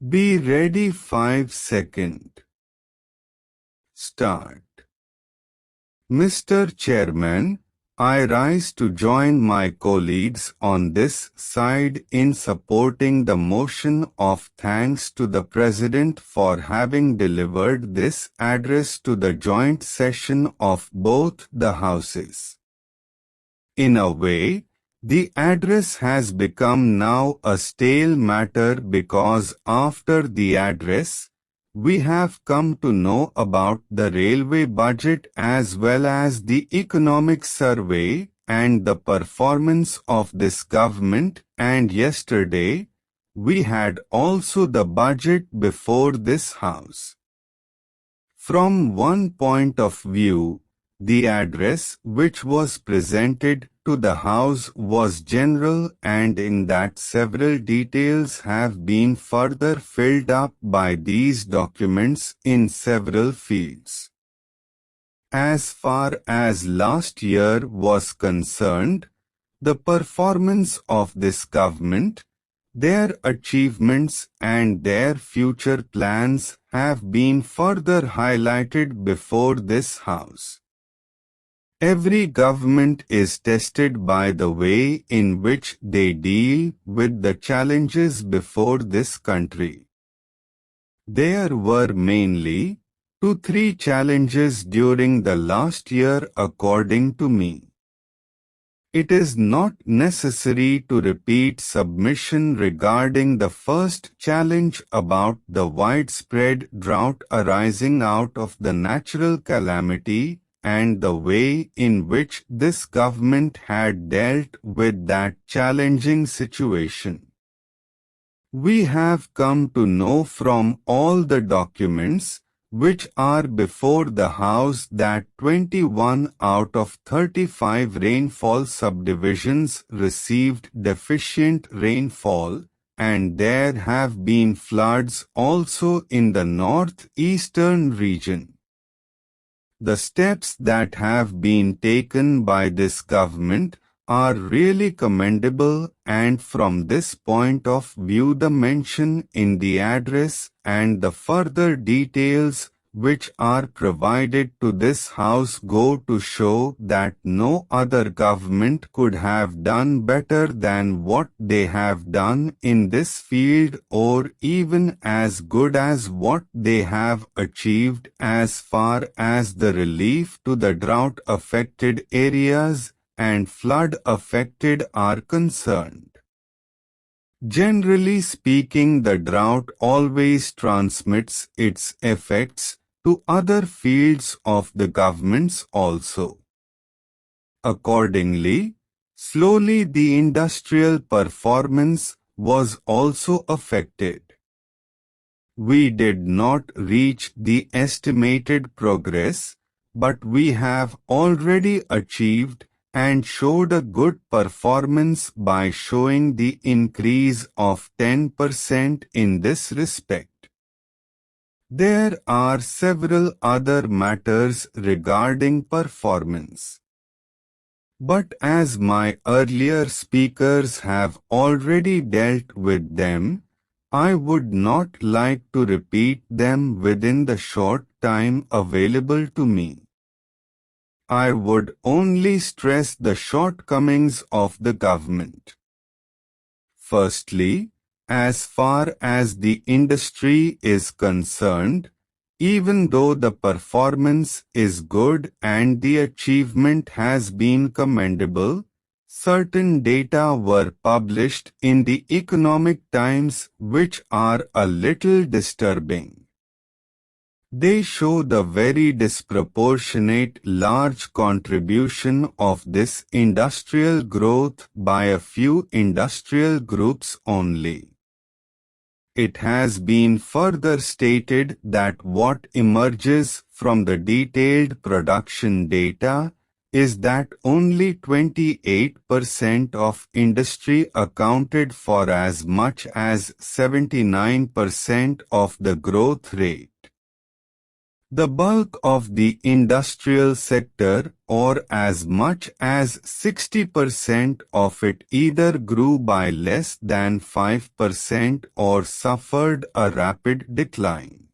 Be ready 5 seconds. Start. Mr. Chairman, I rise to join my colleagues on this side in supporting the motion of thanks to the President for having delivered this address to the joint session of both the houses. In a way, the address has become now a stale matter because after the address, we have come to know about the railway budget as well as the economic survey and the performance of this government, and yesterday, we had also the budget before this house. From one point of view, the address which was presented to the House was general, and in that several details have been further filled up by these documents in several fields. As far as last year was concerned, the performance of this government, their achievements and their future plans have been further highlighted before this House. Every government is tested by the way in which they deal with the challenges before this country. There were mainly 2-3 challenges during the last year according to me. It is not necessary to repeat submission regarding the first challenge about the widespread drought arising out of the natural calamity and the way in which this government had dealt with that challenging situation. We have come to know from all the documents which are before the House that 21 out of 35 rainfall subdivisions received deficient rainfall, and there have been floods also in the northeastern region. The steps that have been taken by this government are really commendable, and from this point of view the mention in the address and the further details which are provided to this House go to show that no other government could have done better than what they have done in this field, or even as good as what they have achieved as far as the relief to the drought-affected areas and flood-affected are concerned. Generally speaking, the drought always transmits its effects to other fields of the governments also. Accordingly, slowly the industrial performance was also affected. We did not reach the estimated progress, but we have already achieved and showed a good performance by showing the increase of 10% in this respect. There are several other matters regarding performance. But as my earlier speakers have already dealt with them, I would not like to repeat them within the short time available to me. I would only stress the shortcomings of the government. Firstly, as far as the industry is concerned, even though the performance is good and the achievement has been commendable, certain data were published in the Economic Times which are a little disturbing. They show the very disproportionate large contribution of this industrial growth by a few industrial groups only. It has been further stated that what emerges from the detailed production data is that only 28% of industry accounted for as much as 79% of the growth rate. The bulk of the industrial sector, or as much as 60% of it, either grew by less than 5% or suffered a rapid decline.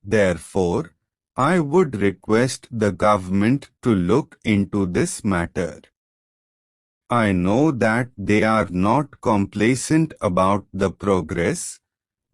Therefore, I would request the government to look into this matter. I know that they are not complacent about the progress,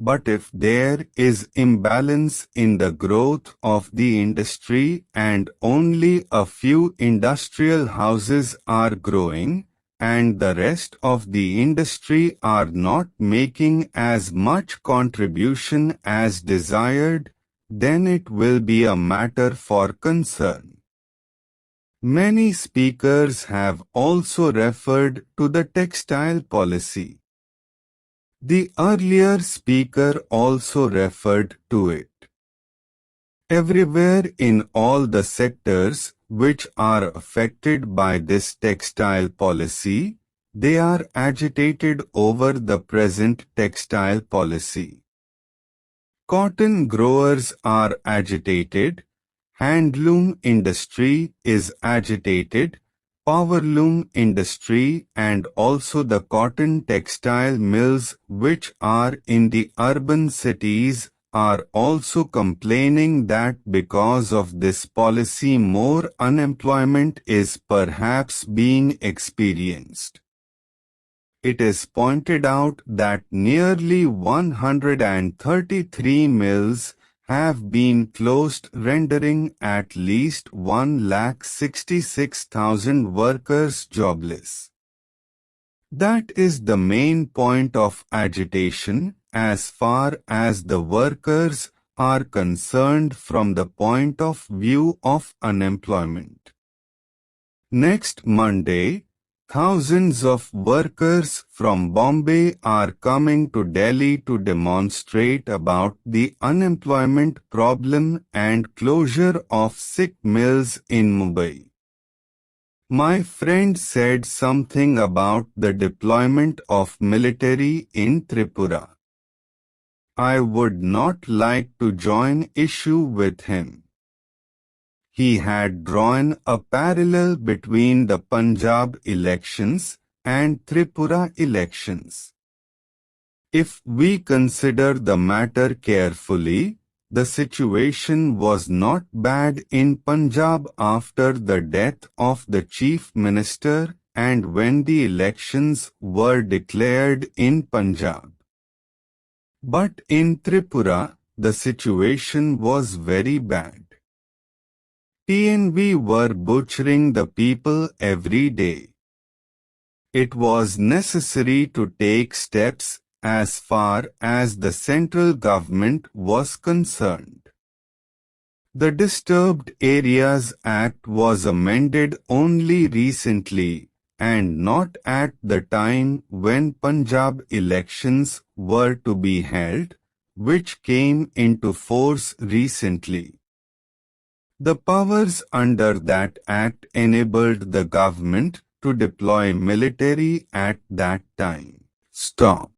but if there is imbalance in the growth of the industry and only a few industrial houses are growing, and the rest of the industry are not making as much contribution as desired, then it will be a matter for concern. Many speakers have also referred to the textile policy. The earlier speaker also referred to it. Everywhere in all the sectors which are affected by this textile policy, they are agitated over the present textile policy. Cotton growers are agitated, handloom industry is agitated, powerloom industry and also the cotton textile mills which are in the urban cities are also complaining that because of this policy more unemployment is perhaps being experienced. It is pointed out that nearly 133 mills have been closed, rendering at least 166,000 workers jobless. That is the main point of agitation as far as the workers are concerned from the point of view of unemployment. Next Monday, thousands of workers from Bombay are coming to Delhi to demonstrate about the unemployment problem and closure of silk mills in Mumbai. My friend said something about the deployment of military in Tripura. I would not like to join issue with him. He had drawn a parallel between the Punjab elections and Tripura elections. If we consider the matter carefully, the situation was not bad in Punjab after the death of the chief minister and when the elections were declared in Punjab. But in Tripura, the situation was very bad. TNV were butchering the people every day. It was necessary to take steps as far as the central government was concerned. The Disturbed Areas Act was amended only recently and not at the time when Punjab elections were to be held, which came into force recently. The powers under that act enabled the government to deploy military at that time. Stop.